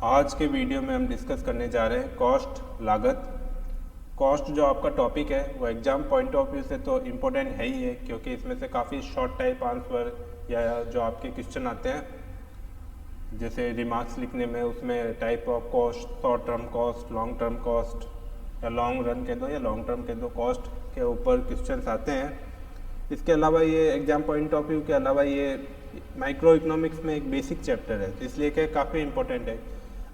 आज के वीडियो में हम डिस्कस करने जा रहे हैं कॉस्ट, लागत। कॉस्ट जो आपका टॉपिक है वो एग्जाम पॉइंट ऑफ व्यू से तो इम्पोर्टेंट है ही है, क्योंकि इसमें से काफ़ी शॉर्ट टाइप आंसर या जो आपके क्वेश्चन आते हैं जैसे रिमार्क्स लिखने में, उसमें type of cost, short term cost, long term cost या लॉन्ग रन के दो या लॉन्ग टर्म के दो कॉस्ट के ऊपर क्वेश्चन आते हैं। इसके अलावा ये एग्जाम पॉइंट ऑफ व्यू के अलावा ये माइक्रो इकोनॉमिक्स में एक बेसिक चैप्टर है, तो इसलिए क्या काफ़ी इंपॉर्टेंट है।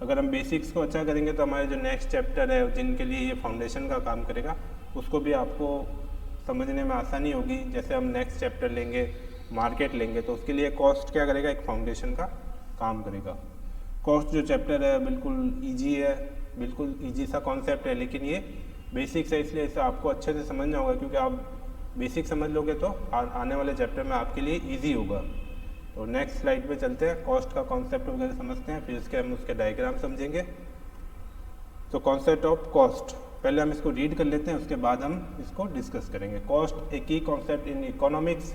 अगर हम बेसिक्स को अच्छा करेंगे तो हमारे जो नेक्स्ट चैप्टर है जिनके लिए ये फाउंडेशन का काम करेगा उसको भी आपको समझने में आसानी होगी। जैसे हम नेक्स्ट चैप्टर लेंगे, मार्केट लेंगे, तो उसके लिए कॉस्ट क्या करेगा, एक फाउंडेशन का काम करेगा। कॉस्ट जो चैप्टर है बिल्कुल ईजी है, बिल्कुल ईजी सा कॉन्सेप्ट है, लेकिन ये बेसिक्स है, इसलिए इसे आपको अच्छे से समझना होगा, क्योंकि आप बेसिक समझ लोगे तो आने वाले चैप्टर में आपके लिए ईजी होगा। तो नेक्स्ट स्लाइड पे चलते हैं, कॉस्ट का कॉन्सेप्ट वगैरह समझते हैं, फिर इसके हम उसके डायग्राम समझेंगे। तो कॉन्सेप्ट ऑफ कॉस्ट पहले हम इसको रीड कर लेते हैं, उसके बाद हम इसको डिस्कस करेंगे। कॉस्ट ए की concept in economics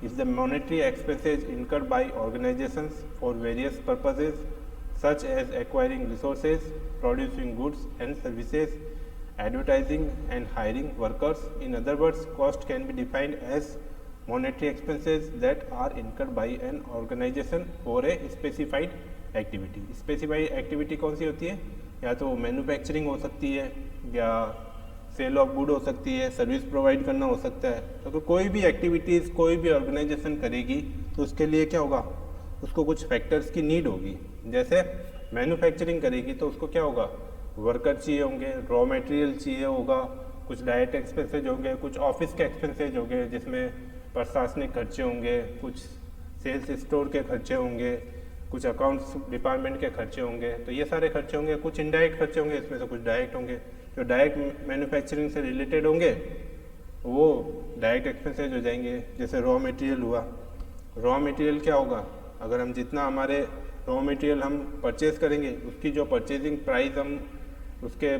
is the monetary expenses incurred by organizations for various purposes such as acquiring resources, producing goods and services, advertising and hiring workers. In other words, cost can be defined as monetary expenses that are incurred by an organization for a specified activity. Specified activity कौन सी होती है? या तो manufacturing हो सकती है, या cell of good हो सकती है, सर्विस प्रोवाइड करना हो सकता है। तो कोई भी एक्टिविटीज़ कोई भी ऑर्गेनाइजेशन करेगी तो उसके लिए क्या होगा, उसको कुछ फैक्टर्स की नीड होगी। जैसे मैन्युफैक्चरिंग करेगी तो उसको क्या होगा, वर्कर चाहिए होंगे, रॉ मटेरियल चाहिए होगा, कुछ डायरेक्ट एक्सपेंसेज होंगे, कुछ ऑफिस के एक्सपेंसेज होंगे जिसमें प्रशासनिक खर्चे होंगे, कुछ सेल्स स्टोर के खर्चे होंगे, कुछ अकाउंट्स डिपार्टमेंट के खर्चे होंगे। तो ये सारे खर्चे होंगे। कुछ इनडायरेक्ट खर्चे होंगे, इसमें से कुछ डायरेक्ट होंगे। जो डायरेक्ट मैन्युफैक्चरिंग से रिलेटेड होंगे वो डायरेक्ट एक्सपेंसेज हो जाएंगे। जैसे रॉ मटेरियल हुआ, रॉ मटेरियल क्या होगा, अगर हम जितना हमारे रॉ मटेरियल हम परचेज करेंगे उसकी जो परचेजिंग प्राइस हम उसके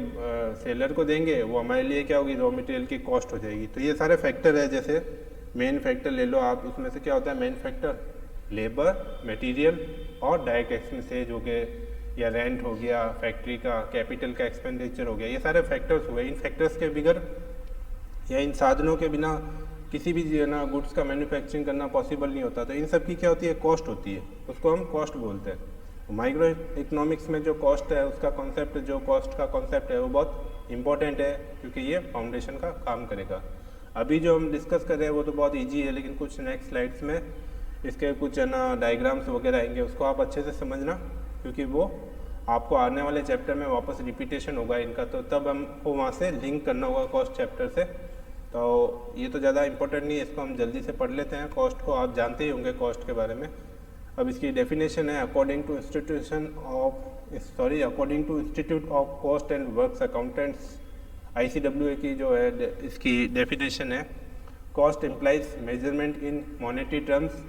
सेलर को देंगे वो हमारे लिए क्या होगी, रॉ मटेरियल की कॉस्ट हो जाएगी। तो ये सारे फैक्टर है। जैसे मेन फैक्टर ले लो आप, उसमें से क्या होता है मेन फैक्टर, लेबर, मटेरियल और डायरेक्ट एक्सपेंसेज हो गए, या रेंट हो गया, फैक्ट्री का कैपिटल का एक्सपेंडिचर हो गया, ये सारे फैक्टर्स हुए। इन फैक्टर्स के बगैर या इन साधनों के बिना किसी भी गुड्स का मैन्युफैक्चरिंग करना पॉसिबल नहीं होता। तो इन सब की क्या होती है, कॉस्ट होती है, उसको हम कॉस्ट बोलते हैं। माइक्रो इकोनॉमिक्स में जो कॉस्ट है उसका कॉन्सेप्ट, जो कॉस्ट का कॉन्सेप्ट है वो बहुत इंपॉर्टेंट है, क्योंकि ये फाउंडेशन का काम करेगा। अभी जो हम डिस्कस कर रहे हैं वो तो बहुत ईजी है, लेकिन कुछ नेक्स्ट स्लाइड्स में इसके कुछ डायग्राम्स वगैरह आएंगे, उसको आप अच्छे से समझना, क्योंकि वो आपको आने वाले चैप्टर में वापस रिपीटेशन होगा इनका, तो तब हमको वहाँ से लिंक करना होगा कॉस्ट चैप्टर से। तो ये तो ज़्यादा इंपॉर्टेंट नहीं है, इसको हम जल्दी से पढ़ लेते हैं। कॉस्ट को आप जानते ही होंगे कॉस्ट के बारे में। अब इसकी डेफिनेशन है, according to Institute of Cost and Works Accountants, ICWA की जो है इसकी डेफिनेशन है, cost implies measurement in monetary terms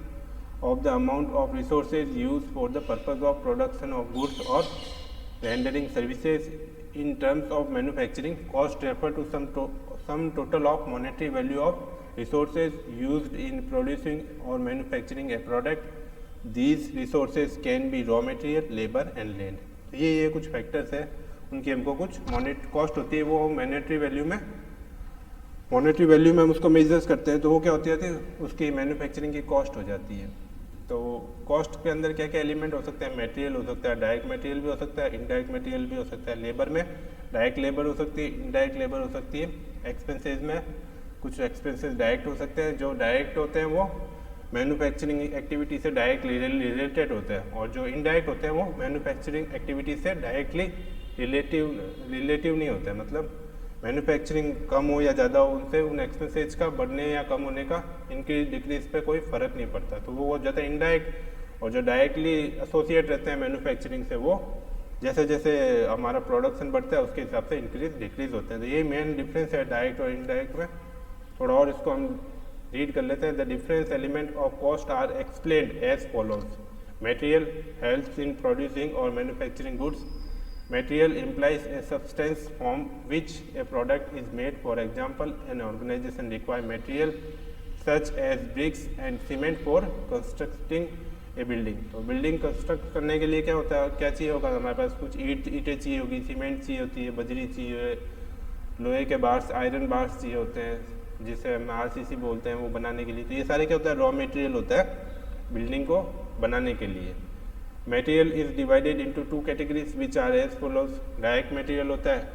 of the amount of resources used for the purpose of production of goods or rendering services. In terms of manufacturing, cost refer to some total of monetary value of resources used in producing or manufacturing a product. These resources can be raw material, labor and land. ये कुछ factors है, उनकी हमको कुछ cost होती है, वो monetary value में हम उसको मेजर्स करते हैं, तो वो क्या होती है, उसकी मैन्युफैक्चरिंग की कॉस्ट हो जाती है। तो कॉस्ट के अंदर क्या क्या एलिमेंट हो सकते हैं, मटेरियल हो सकता है, डायरेक्ट मटेरियल भी हो सकता है, इनडायरेक्ट मटेरियल भी हो सकता है। लेबर में डायरेक्ट लेबर हो सकती है, इनडायरेक्ट लेबर हो सकती है। एक्सपेंसेस में कुछ एक्सपेंसेस डायरेक्ट हो सकते हैं, जो डायरेक्ट होते हैं वो मैन्युफैक्चरिंग एक्टिविटी से डायरेक्ट रिलेटेड होते हैं, और जो इनडायरेक्ट होते हैं वो मैन्युफैक्चरिंग एक्टिविटी से डायरेक्टली रिलेटिव नहीं होते हैं। मतलब मैन्युफैक्चरिंग कम हो या ज़्यादा हो, उनसे उन एक्सपेंसेज का बढ़ने या कम होने का, इंक्रीज डिक्रीज पे कोई फ़र्क नहीं पड़ता। तो वो ज़्यादा इनडायरेक्ट, और जो डायरेक्टली एसोसिएट रहते हैं मैन्युफैक्चरिंग से, वो जैसे जैसे हमारा प्रोडक्शन बढ़ता है उसके हिसाब से इंक्रीज डिक्रीज होते हैं। तो ये मेन डिफरेंस है डायरेक्ट और इनडायरेक्ट में। थोड़ा और इसको हम रीड कर लेते हैं। The difference element of cost are explained as follows. Material helps in producing और manufacturing goods. Material implies a substance from which a product is made. For example, an organization requires material such as bricks and cement for constructing A building. तो building construct करने के लिए क्या होता है, क्या चाहिए होगा, हमारे पास कुछ ईंटें चाहिए होगी, सीमेंट चाहिए होती है, बजरी चाहिए, लोहे के बार्स, आयरन बार्स चाहिए होते हैं जिसे हम आरसीसी बोलते हैं, वो बनाने के लिए। तो ये सारे क्या होता है, रॉ मटेरियल होता है बिल्डिंग को बनाने के लिए। Material is divided into two categories which are as follows. Direct material होता है,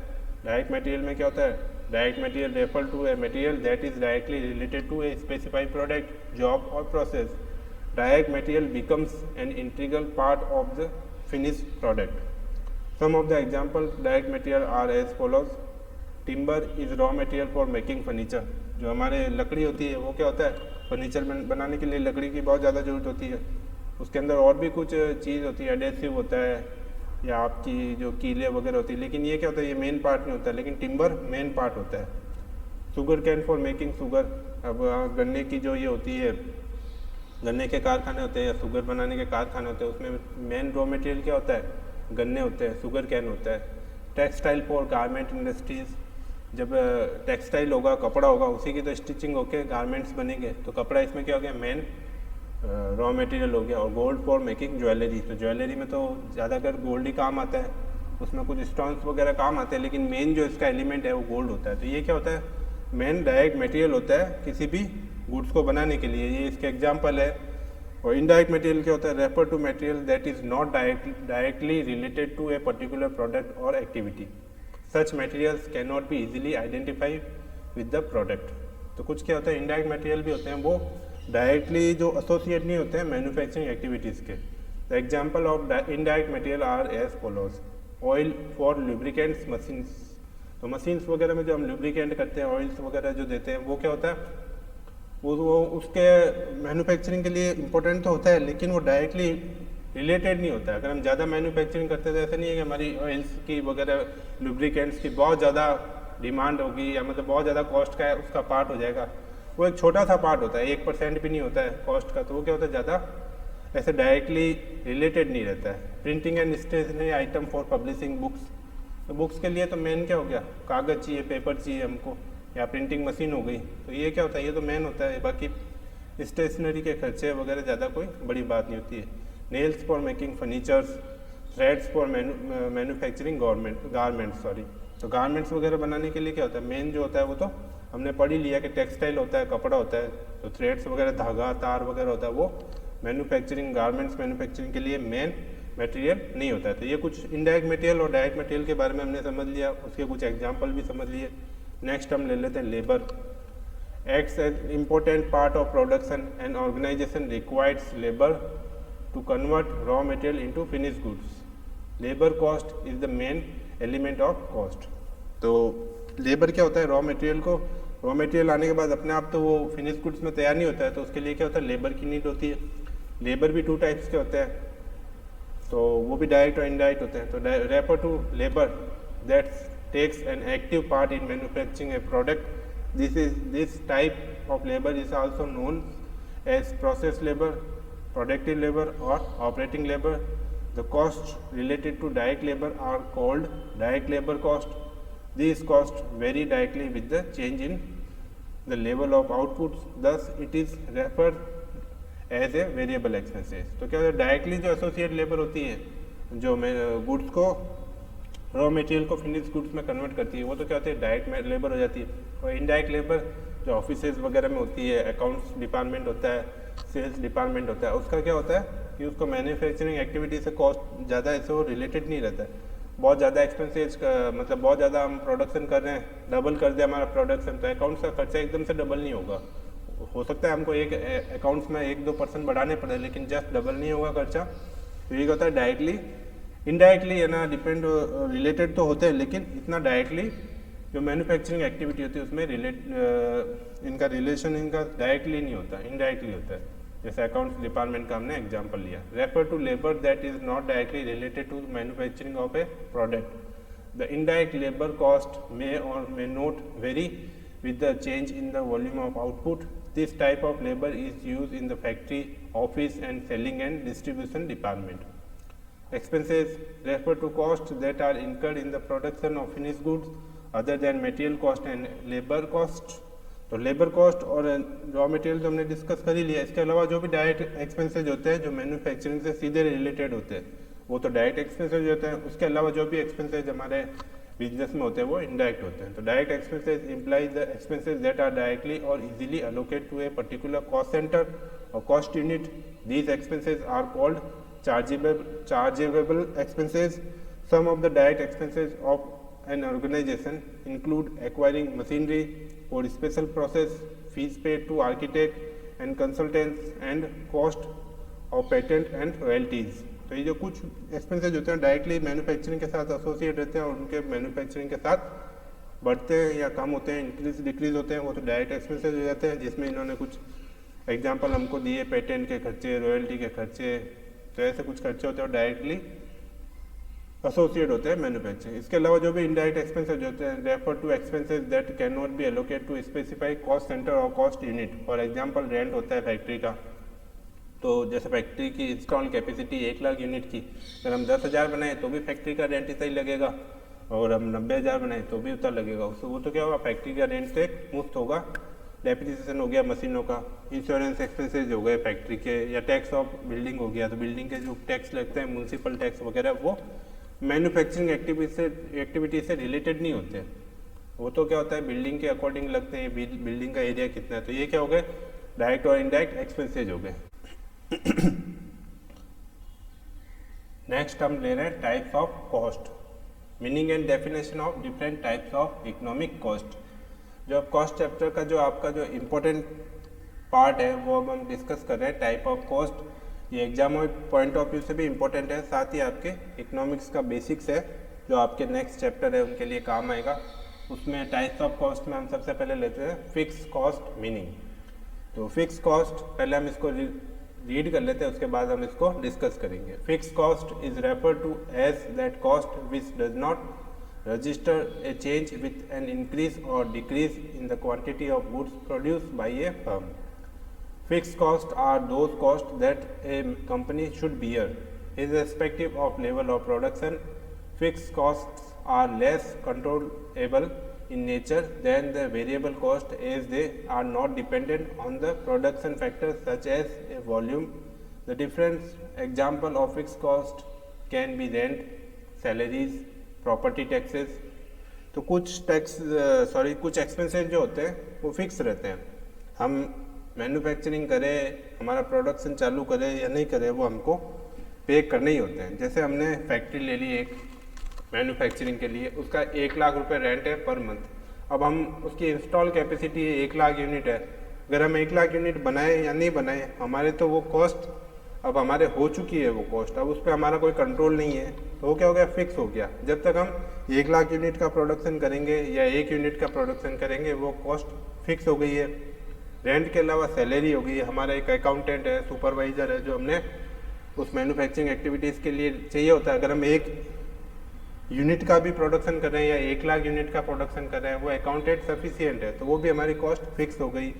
डायरेक्ट मटेरियल में क्या होता है, direct material refer to a material that is directly related to a specified product, job और process. Direct material becomes an integral part of the finished product. Some of the example direct material are as follows. Timber is raw material for making furniture. जो हमारे लकड़ी होती है वो क्या होता है, फर्नीचर बनाने के लिए लकड़ी की बहुत ज़्यादा ज़रूरत होती है। उसके अंदर और भी कुछ चीज़ होती है, एडेसिव होता है या आपकी जो कीले वगैरह होती है, लेकिन ये क्या होता है, ये मेन पार्ट नहीं होता है, लेकिन टिम्बर मेन पार्ट होता है। Sugar cane for making sugar. अब गन्ने की जो ये होती है, गन्ने के कारखाने होते हैं या शुगर बनाने के कारखाने होते हैं, उसमें मेन रॉ मटेरियल क्या होता है, गन्ने होते हैं, शुगर कैन होता है। Textile for garment industries. जब टेक्सटाइल होगा, कपड़ा होगा, उसी की तो स्टिचिंग होके गारमेंट्स बनेंगे, तो कपड़ा इसमें क्या हो गया, मेन रॉ मटेरियल हो गया। और गोल्ड फॉर मेकिंग ज्वेलरी। तो ज्वेलरी में तो ज़्यादातर गोल्ड ही काम आता है, उसमें कुछ स्टोन्स वगैरह काम आते हैं, लेकिन मेन जो इसका एलिमेंट है वो गोल्ड होता है। तो ये क्या होता है, मेन डायरेक्ट मटेरियल होता है किसी भी गुड्स को बनाने के लिए, ये इसके एग्जाम्पल है। और इनडायरेक्ट मटेरियल क्या होता है, refer to material that is not directly related to a particular product और activity. Such materials can not be easily identify with the product. तो कुछ क्या होता है, इनडायरेक्ट मटेरियल भी होते हैं, वो डायरेक्टली जो एसोसिएट नहीं होते हैं मैन्युफैक्चरिंग एक्टिविटीज़ के। The example of indirect material are as follows. Oil for lubricants machines. तो मशीन्स वगैरह में जो हम लुब्रिकेंट करते हैं, ऑयल्स वगैरह जो देते हैं, वो क्या होता है, वो उसके मैन्युफैक्चरिंग के लिए इम्पोर्टेंट तो होता है, लेकिन वो डायरेक्टली रिलेटेड नहीं होता है। अगर हम ज़्यादा मैन्युफैक्चरिंग करते हैं तो ऐसा नहीं है कि हमारी ऑयल्स की वगैरह लुब्रिकेंट्स की बहुत ज़्यादा डिमांड होगी या मतलब बहुत ज़्यादा कॉस्ट का है, उसका पार्ट हो जाएगा। वो एक छोटा सा पार्ट होता है, 1% भी नहीं होता है कॉस्ट का, तो वो क्या होता है, ज़्यादा ऐसे डायरेक्टली रिलेटेड नहीं रहता है। Printing and stationery item for publishing books. तो बुक्स के लिए तो मेन क्या हो गया, कागज़ चाहिए, पेपर चाहिए हमको, या प्रिंटिंग मशीन हो गई, तो ये क्या होता है, ये तो मेन होता है। बाकी स्टेशनरी के खर्चे वगैरह ज़्यादा कोई बड़ी बात नहीं होती है। Nails for making furnitures, threads for manufacturing garments. तो गारमेंट्स वगैरह बनाने के लिए क्या होता है, मेन जो होता है वो तो हमने पढ़ ही लिया कि टेक्सटाइल होता है, कपड़ा होता है। तो थ्रेड्स वगैरह, धागा, तार वगैरह होता है, वो मैन्युफैक्चरिंग, गारमेंट्स मैन्युफैक्चरिंग के लिए मेन मटेरियल नहीं होता है। तो ये कुछ इनडायरेक्ट मटेरियल और डायरेक्ट मटेरियल के बारे में हमने समझ लिया, उसके कुछ एग्जाम्पल भी समझ लिए। नेक्स्ट हम ले लेते हैं labour. Acts an important part of production and organisation requires labour to convert raw material into finish goods. Labour cost is the main element of cost. तो लेबर क्या होता है, रॉ मटेरियल आने के बाद अपने आप तो वो फिनिश गुड्स में तैयार नहीं होता है, तो उसके लिए क्या होता है, लेबर की नीड होती है। लेबर भी 2 टाइप्स के होते हैं, तो वो भी डायरेक्ट और इनडायरेक्ट होते हैं। तो refer to labour that takes an active part in manufacturing a product. This type of labour is also known as process labour, productive labour और operating labour. The costs related to direct labor are called direct labor cost. These costs vary directly with the change in the level of outputs. Thus, it is referred as a variable expenses. तो क्या होता है, directly जो associate labour होती है, जो goods को, raw material को फिनिश गुड्स में कन्वर्ट करती है, वो तो क्या होती है, डायरेक्ट लेबर हो जाती है। और इनडायरेक्ट लेबर जो ऑफिसेज वगैरह में होती है, अकाउंट्स डिपार्टमेंट होता है, सेल्स डिपार्टमेंट होता है, उसका क्या होता है कि उसको मैन्युफैक्चरिंग एक्टिविटी से कॉस्ट ज़्यादा ऐसे वो रिलेटेड नहीं रहता है। बहुत ज़्यादा एक्सपेंसेज का मतलब बहुत ज़्यादा हम प्रोडक्शन कर रहे हैं, डबल कर दिया हमारा प्रोडक्शन, तो अकाउंट्स का खर्चा एकदम से डबल नहीं होगा। हो सकता है हमको एक अकाउंट्स में 1-2% बढ़ाने पड़े, लेकिन जस्ट डबल नहीं होगा खर्चा। तो ये होता है डायरेक्टली, इनडायरेक्टली है ना, डिपेंड रिलेटेड तो होते हैं, लेकिन इतना डायरेक्टली जो मैन्युफैक्चरिंग एक्टिविटी होती है उसमें इनका रिलेशन इनका डायरेक्टली नहीं होता, इनडायरेक्टली होता है। जैसे अकाउंट्स डिपार्टमेंट का हमने एग्जांपल लिया। Refer to labour that is not directly related to manufacturing of a product. The indirect labour cost may और may not very with the change in the volume of output. This type of labor is used in the factory, office and selling and distribution department. Expenses refer to costs that are incurred in the production of finished goods other than material cost and labor cost. तो labour cost और raw material तो हमने discuss कर ही लिया। इसके अलावा जो भी डायरेक्ट एक्सपेंसेज होते हैं जो मैन्युफैक्चरिंग से सीधे रिलेटेड होते हैं वो तो डायरेक्ट एक्सपेंसेज होते हैं। उसके अलावा जो भी एक्सपेंसेज हमारे बिजनेस में होते हैं वो इनडायरेक्ट होते हैं। तो direct expenses imply the expenses that are directly और easily allocate to a particular cost centre और cost unit. These expenses are called chargeable expenses. Some of the direct expenses of an organization include acquiring machinery for special process, fees paid to architect and consultants, and cost of patent and royalties. तो ये जो कुछ expenses होते हैं directly manufacturing के साथ associate रहते हैं और उनके मैन्युफैक्चरिंग के साथ बढ़ते हैं या कम होते हैं, इंक्रीज डिक्रीज होते हैं, वो तो डायरेक्ट एक्सपेंसेज हो जाते हैं। जिसमें इन्होंने कुछ एग्जांपल हमको दिए, पेटेंट के खर्चे, रॉयल्टी के खर्चे, तो ऐसे कुछ खर्चे होते हैं और डायरेक्टली एसोसिएट होते हैं मैन्युफैक्चरिंग। इसके अलावा जो भी इनडायरेक्ट एक्सपेंसेज होते हैं refer to expenses that can not be allocate to specify cost centre और cost unit. For example rent होता है फैक्ट्री का, तो जैसे फैक्ट्री की इंस्टॉल कैपेसिटी 1 लाख यूनिट की, अगर हम 10,000 बनाए तो भी फैक्ट्री का रेंट इतना ही लगेगा और हम 90,000 बनाए तो भी उतना लगेगा। उससे वो तो क्या होगा, फैक्ट्री का रेंट से मुक्त होगा। डेप्रिसिएशन हो गया मशीनों का, इंश्योरेंस एक्सपेंसेज हो गए फैक्ट्री के, या टैक्स ऑफ बिल्डिंग हो गया, तो बिल्डिंग के जो टैक्स लगते हैं म्यूनसिपल टैक्स वगैरह वो मैन्युफैक्चरिंग एक्टिविटी से रिलेटेड नहीं होते। वो तो क्या होता है बिल्डिंग के अकॉर्डिंग लगते हैं, बिल्डिंग का एरिया कितना है। तो ये क्या हो गए, डायरेक्ट और इनडायरेक्ट एक्सपेंसेज हो गए। नेक्स्ट हम ले रहे हैं types of cost, meaning and definition of different types of economic cost. जो अब कॉस्ट चैप्टर का जो आपका जो इम्पोर्टेंट पार्ट है वो अब हम डिस्कस कर रहे हैं टाइप ऑफ कॉस्ट। ये एग्जाम पॉइंट ऑफ व्यू से भी इम्पोर्टेंट है, साथ ही आपके इकोनॉमिक्स का बेसिक्स है जो आपके नेक्स्ट चैप्टर है उनके लिए काम आएगा। उसमें टाइप्स ऑफ कॉस्ट में हम सबसे पहले लेते हैं फिक्स कॉस्ट मीनिंग। तो फिक्स कॉस्ट पहले हम इसको रीड कर लेते हैं, उसके बाद हम इसको डिस्कस करेंगे। Fix cost is refer to as that cost which does not register a change with an increase or decrease in the quantity of goods produced by a firm. Fixed costs are those costs that a company should bear irrespective of level of production. Fixed costs are less controllable in nature than the variable cost as they are not dependent on the production factors such as a volume. The different example of fixed cost can be rent, salaries, property taxes. तो कुछ कुछ expenses जो होते हैं वो fix रहते हैं। हम मैन्युफैक्चरिंग करें, हमारा प्रोडक्शन चालू करें या नहीं करें, वो हमको पे करने ही होते हैं। जैसे हमने फैक्ट्री ले ली एक मैन्युफैक्चरिंग के लिए, उसका 1 लाख रुपए रेंट है पर मंथ। अब हम उसकी इंस्टॉल कैपेसिटी 1 लाख यूनिट है, अगर हम 1 लाख यूनिट बनाए या नहीं बनाए, हमारे तो वो कॉस्ट अब हमारे हो चुकी है वो कॉस्ट, अब उस पर हमारा कोई कंट्रोल नहीं है, तो वो क्या हो गया, फिक्स हो गया। जब तक हम 1 लाख यूनिट का प्रोडक्शन करेंगे या 1 यूनिट का प्रोडक्शन करेंगे वो कॉस्ट फिक्स हो गई है। रेंट के अलावा सैलरी हो गई है, हमारा एक अकाउंटेंट है, सुपरवाइजर है जो हमने उस मैन्युफैक्चरिंग एक्टिविटीज़ के लिए चाहिए होता है। अगर हम 1 यूनिट का भी प्रोडक्शन कर रहे हैं या 1 लाख यूनिट का प्रोडक्शन कर रहे हैं, वो अकाउंटेंट सफिशियंट है, तो वो भी हमारी कॉस्ट फिक्स हो गई।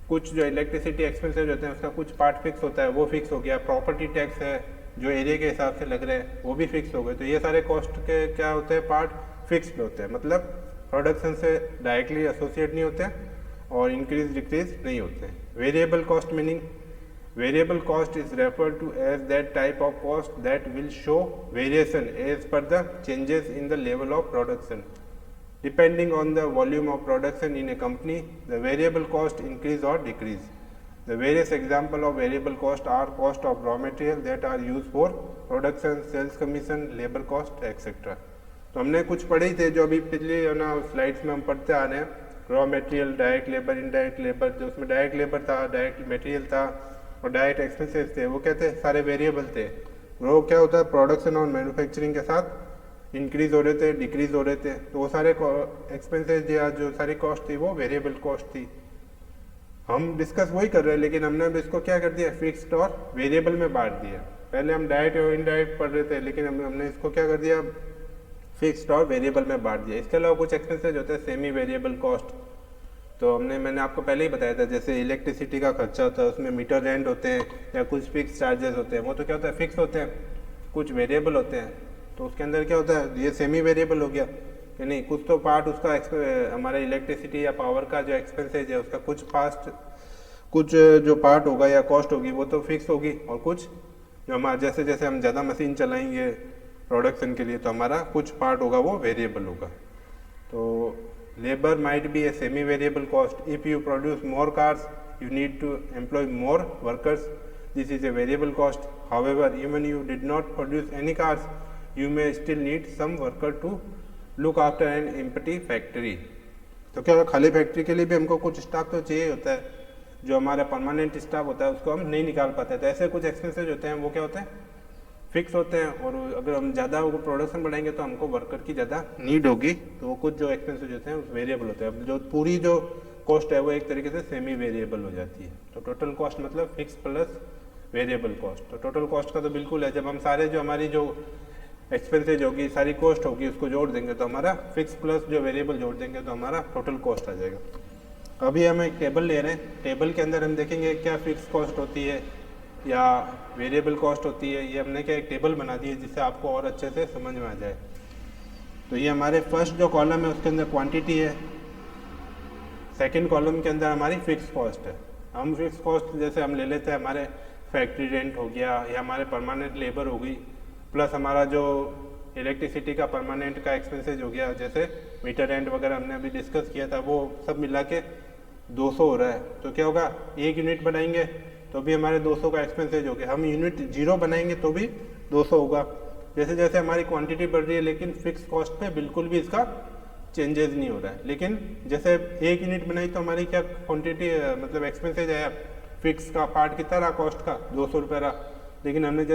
कुछ जो इलेक्ट्रिसिटी एक्सपेंसेस होते हैं उसका कुछ पार्ट फिक्स होता है, वो फिक्स हो गया। प्रॉपर्टी टैक्स है जो एरिया के हिसाब से लग रहे हैं वो भी फिक्स हो गए। तो ये सारे कॉस्ट के क्या होते हैं, पार्ट फिक्स्ड होते हैं, मतलब प्रोडक्शन से डायरेक्टली एसोसिएट नहीं होते और इंक्रीज डिक्रीज नहीं होते। Variable cost meaning, variable cost is refer to as that type of cost that will show variation as per the changes in the level of production. Depending on the volume of production in a company, the variable cost increase or decrease. The various example of variable cost are cost of raw material that are used for production, sales commission, labor cost, etc. तो हमने कुछ पढ़े ही थे जो अभी पिछले ना slides में हम पढ़ते आ रहे हैं, raw material, direct labour, indirect labour. जो उसमें डायरेक्ट लेबर था, डायरेक्ट मटेरियल था और डायरेक्ट एक्सपेंसेस थे, वो क्या थे, सारे वेरिएबल थे। वो क्या होता है, प्रोडक्शन और मैन्युफैक्चरिंग के साथ इंक्रीज हो रहे थे, डिक्रीज हो रहे थे, तो वो सारे एक्सपेंसेस या जो सारी कॉस्ट थी वो वेरिएबल कॉस्ट थी। हम डिस्कस वही कर रहे हैं, लेकिन हमने अब इसको क्या कर दिया, फिक्स्ड और वेरिएबल में बांट दिया। पहले हम डायरेक्ट और इनडायरेक्ट पढ़ रहे थे, लेकिन हमने इसको क्या कर दिया, फिक्स्ड और वेरिएबल में बांट दिया। इसके अलावा कुछ एक्सपेंसेज होते हैं सेमी वेरिएबल कॉस्ट, तो मैंने आपको पहले ही बताया था, जैसे इलेक्ट्रिसिटी का खर्चा होता है उसमें मीटर रेंट होते हैं या कुछ फिक्स चार्जेस होते हैं, वो तो क्या होता है, फिक्स होते हैं। कुछ वेरिएबल होते हैं, तो उसके अंदर क्या होता है, ये सेमी वेरिएबल हो गया। कि नहीं, कुछ तो पार्ट उसका हमारे इलेक्ट्रिसिटी या पावर का जो एक्सपेंसेज है उसका कुछ जो पार्ट होगा या कॉस्ट होगी वो तो फिक्स होगी, और कुछ जो हमारा जैसे जैसे हम ज़्यादा मशीन चलाएंगे प्रोडक्शन के लिए तो हमारा कुछ पार्ट होगा वो वेरिएबल होगा। तो labour might be a semi variable cost. If you produce more cars you need to employ more workers. This is a variable cost. However, even you did not produce any cars, you may still need some worker to look after an empty factory. तो क्या होगा, खाली factory के लिए भी हमको कुछ staff तो चाहिए होता है, जो हमारा परमानेंट स्टाफ होता है उसको हम नहीं निकाल पाते। तो ऐसे कुछ एक्सपेंसेज होते हैं वो क्या होते हैं, फिक्स होते हैं, और अगर हम ज़्यादा वो प्रोडक्शन बढ़ाएंगे तो हमको वर्कर की ज़्यादा नीड होगी, तो वो कुछ जो एक्सपेंसेज होते हैं वेरिएबल होते हैं। अब जो पूरी जो कॉस्ट है वो एक तरीके से सेमी वेरिएबल हो जाती है। तो टोटल कॉस्ट मतलब फिक्स प्लस वेरिएबल कॉस्ट। तो टोटल कॉस्ट का तो बिल्कुल है, जब हम सारे जो हमारी जो एक्सपेंसेज होगी, सारी कॉस्ट होगी, उसको जोड़ देंगे तो हमारा फिक्स प्लस जो वेरिएबल जोड़ देंगे तो हमारा टोटल कॉस्ट आ जाएगा। अभी हम एक टेबल ले रहे हैं, टेबल के अंदर हम देखेंगे क्या फिक्स कॉस्ट होती है या वेरिएबल कॉस्ट होती है। ये हमने क्या एक टेबल बना दी है जिससे आपको और अच्छे से समझ में आ जाए। तो ये हमारे फर्स्ट जो कॉलम है उसके अंदर क्वांटिटी है, सेकंड कॉलम के अंदर हमारी फिक्स कॉस्ट है। हम फिक्स कॉस्ट जैसे हम ले लेते हैं, हमारे फैक्ट्री रेंट हो गया या हमारे परमानेंट लेबर हो गई, प्लस हमारा जो इलेक्ट्रिसिटी का परमानेंट का एक्सपेंसेज हो गया, जैसे मीटर रेंट वगैरह हमने अभी डिस्कस किया था, वो सब मिला के 200 हो रहा है। तो क्या होगा, एक यूनिट बनाएंगे तो भी हमारे 200 का एक्सपेंसेज हो गया, हम यूनिट 0 बनाएंगे तो भी 200 होगा। जैसे जैसे हमारी क्वांटिटी बढ़ रही है लेकिन फिक्स कॉस्ट पे बिल्कुल भी इसका चेंजेस नहीं हो रहा है। लेकिन जैसे एक यूनिट बनाई तो हमारी क्या क्वांटिटी मतलब एक्सपेंसेज आया फिक्स का पार्ट कितना रहा, कॉस्ट का 200 रुपये रहा। लेकिन हमने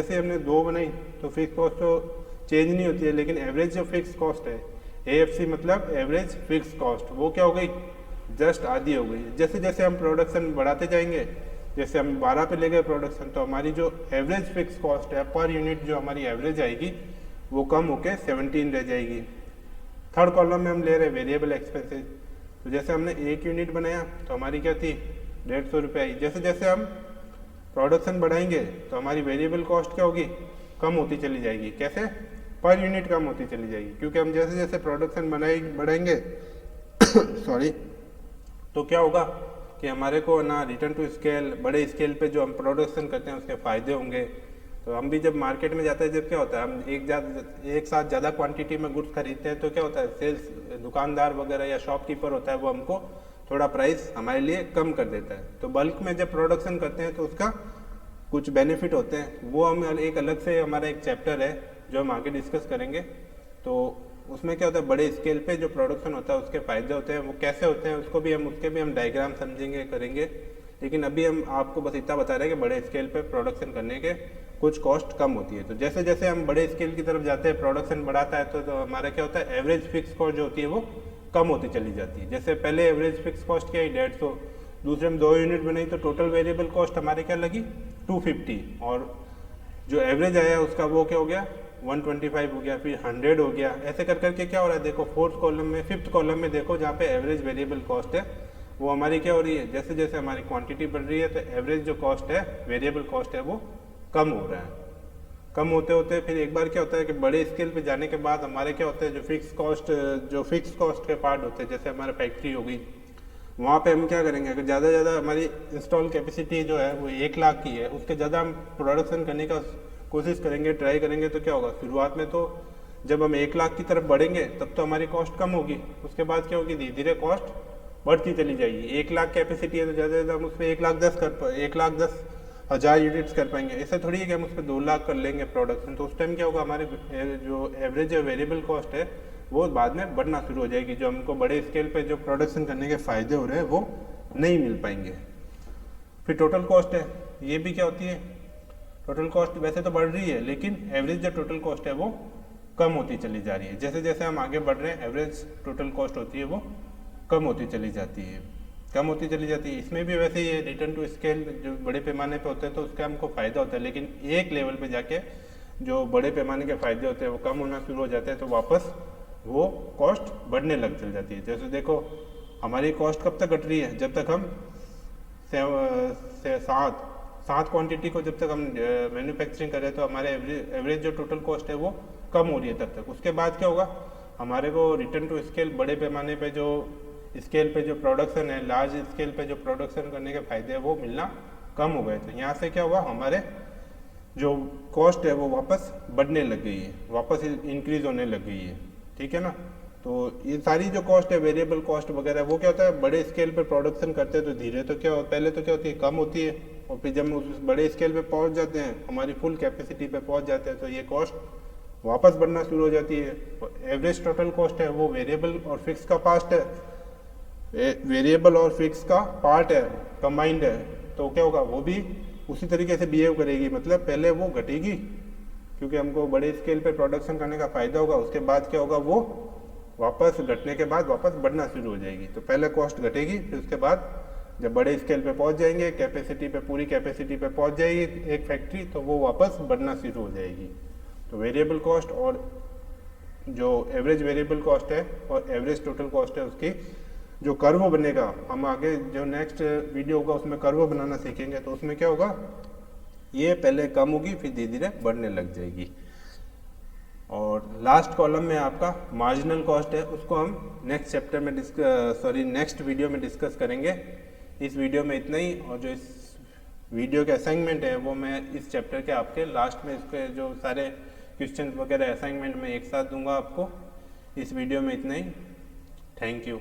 2 बनाई तो फिक्स कॉस्ट तो चेंज नहीं होती है, लेकिन एवरेज जो फिक्स कॉस्ट है AFC मतलब एवरेज फिक्स कॉस्ट, वो क्या हो गई, जस्ट आधी हो गई। जैसे जैसे हम प्रोडक्शन बढ़ाते जाएंगे, जैसे हम 12 पे ले गए प्रोडक्शन, तो हमारी जो एवरेज फिक्स कॉस्ट है पर यूनिट जो हमारी एवरेज आएगी वो कम होकर 17 रह जाएगी। थर्ड कॉलम में हम ले रहे हैं वेरिएबल एक्सपेंसेज। तो जैसे हमने एक यूनिट बनाया तो हमारी क्या थी, 150 रुपये आई। जैसे जैसे हम प्रोडक्शन बढ़ाएंगे तो हमारी वेरिएबल कॉस्ट क्या होगी, कम होती चली जाएगी। कैसे, पर यूनिट कम होती चली जाएगी, क्योंकि हम जैसे जैसे प्रोडक्शन बढ़ाएंगे सॉरी, तो क्या होगा कि हमारे को ना रिटर्न टू स्केल, बड़े स्केल पे जो हम प्रोडक्शन करते हैं उसके फ़ायदे होंगे। तो हम भी जब मार्केट में जाते हैं, जब क्या होता है, हम एक साथ ज़्यादा क्वांटिटी में गुड्स खरीदते हैं तो क्या होता है, सेल्स दुकानदार वगैरह या शॉपकीपर होता है वो हमको थोड़ा प्राइस हमारे लिए कम कर देता है। तो बल्क में जब प्रोडक्शन करते हैं तो उसका कुछ बेनिफिट होते हैं, वो हम एक अलग से हमारा एक चैप्टर है जो हम आगे डिस्कस करेंगे। तो उसमें क्या होता है, बड़े स्केल पे जो प्रोडक्शन होता है उसके फ़ायदे होते हैं, वो कैसे होते हैं उसके भी हम डायग्राम समझेंगे, करेंगे। लेकिन अभी हम आपको बस इतना बता रहे हैं कि बड़े स्केल पे प्रोडक्शन करने के कुछ कॉस्ट कम होती है। तो जैसे जैसे हम बड़े स्केल की तरफ जाते हैं, प्रोडक्शन बढ़ाता है तो हमारा क्या होता है, एवरेज फिक्स कॉस्ट जो होती है वो कम होती चली जाती है। जैसे पहले एवरेज फिक्स कॉस्ट क्या है 150, दूसरे में 2 यूनिट बनाई तो टोटल वेरिएबल कॉस्ट हमारे क्या लगी 250, और जो एवरेज आया उसका वो क्या हो गया 125 हो गया, फिर 100 हो गया। ऐसे कर करके क्या हो रहा है, देखो फिफ्थ कॉलम में देखो, जहाँ पे एवरेज वेरिएबल कॉस्ट है वो हमारी क्या हो रही है, जैसे जैसे हमारी क्वांटिटी बढ़ रही है तो एवरेज जो कॉस्ट है, वेरिएबल कॉस्ट है, वो कम हो रहा है। कम होते होते फिर एक बार क्या होता है कि बड़े स्केल पे जाने के बाद हमारे क्या होते हैं, जो फिक्स कॉस्ट के पार्ट होते हैं, जैसे हमारा फैक्ट्री हो गई, वहाँ पे हम क्या करेंगे, अगर ज़्यादा ज़्यादा हमारी इंस्टॉल कैपेसिटी जो है वो 1 लाख की है, उसके ज़्यादा हम प्रोडक्शन करने का कोशिश करेंगे, ट्राई करेंगे, तो क्या होगा, शुरुआत में तो जब हम 1 लाख की तरफ बढ़ेंगे तब तो हमारी कॉस्ट कम होगी, उसके बाद क्या होगी, धीरे धीरे कॉस्ट बढ़ती चली जाएगी। 1 लाख कैपेसिटी है तो ज़्यादा से ज़्यादा हम उस पर 1,10,000 यूनिट्स कर पाएंगे। ऐसा थोड़ी है कि हम उस पर 2 लाख कर लेंगे प्रोडक्शन, तो उस टाइम क्या होगा, हमारे जो एवरेज वेरिएबल कॉस्ट है वो बाद में बढ़ना शुरू हो जाएगी। जो हमको बड़े स्केल पे जो प्रोडक्शन करने के फ़ायदे हो रहे हैं वो नहीं मिल पाएंगे। फिर टोटल कॉस्ट है, ये भी क्या होती है, टोटल कॉस्ट वैसे तो बढ़ रही है लेकिन एवरेज जो टोटल कॉस्ट है वो कम होती चली जा रही है। जैसे जैसे हम आगे बढ़ रहे हैं एवरेज टोटल कॉस्ट होती है वो कम होती चली जाती है। इसमें भी वैसे ही रिटर्न टू स्केल जो बड़े पैमाने पे होते हैं तो उसका हमको फ़ायदा होता है, लेकिन एक लेवल पे जाके जो बड़े पैमाने के फ़ायदे होते हैं वो कम होना शुरू हो जाते हैं, तो वापस वो कॉस्ट बढ़ने लग चल जाती है। जैसे देखो हमारी कॉस्ट कब तक घट रही है, जब तक हम 7 क्वांटिटी को जब तक हम मैन्युफैक्चरिंग कर रहे हैं तो हमारे एवरेज जो टोटल कॉस्ट है वो कम हो रही है तब तक। उसके बाद क्या होगा, हमारे को रिटर्न टू स्केल बड़े पैमाने पे जो स्केल पे जो प्रोडक्शन है, लार्ज स्केल पे जो प्रोडक्शन करने के फायदे हैं वो मिलना कम हो गए थे। यहाँ से क्या हुआ, हमारे जो कॉस्ट है वो वापस बढ़ने लग गई है, वापस इंक्रीज होने लग गई है, ठीक है ना। तो ये सारी जो कॉस्ट है, वेरिएबल कॉस्ट वगैरह, वो क्या होता है, बड़े स्केल पे प्रोडक्शन करते हैं तो धीरे तो क्या पहले तो क्या होती है, कम होती है, और फिर जब हम उस बड़े स्केल पे पहुंच जाते हैं, हमारी फुल कैपेसिटी पे पहुंच जाते हैं, तो ये कॉस्ट वापस बढ़ना शुरू हो जाती है। एवरेज टोटल कॉस्ट है वो वेरिएबल और फिक्स का पार्ट है, वेरिएबल और फिक्स का पार्ट है, कंबाइंड है, तो क्या होगा, वो भी उसी तरीके से बिहेव करेगी। मतलब पहले वो घटेगी क्योंकि हमको बड़े स्केल पे प्रोडक्शन करने का फायदा होगा, उसके बाद क्या होगा, वो वापस घटने के बाद वापस बढ़ना शुरू हो जाएगी। तो पहले कॉस्ट घटेगी, फिर उसके बाद जब बड़े स्केल पे पहुंच जाएंगे, कैपेसिटी पे, पूरी कैपेसिटी पे पहुंच जाएगी एक फैक्ट्री, तो वो वापस बढ़ना शुरू हो जाएगी। तो वेरिएबल कॉस्ट और जो एवरेज वेरिएबल कॉस्ट है और एवरेज टोटल कॉस्ट है, उसकी जो कर्व बनेगा, हम आगे जो नेक्स्ट वीडियो होगा उसमें कर्व बनाना सीखेंगे, तो उसमें क्या होगा, ये पहले कम होगी फिर धीरे धीरे बढ़ने लग जाएगी। और लास्ट कॉलम में आपका मार्जिनल कॉस्ट है, उसको हम नेक्स्ट चैप्टर में नेक्स्ट वीडियो में डिस्कस करेंगे। इस वीडियो में इतना ही, और जो इस वीडियो के असाइनमेंट है वो मैं इस चैप्टर के आपके लास्ट में इसके जो सारे क्वेश्चन वगैरह असाइनमेंट में एक साथ दूंगा आपको। इस वीडियो में इतना ही, थैंक यू।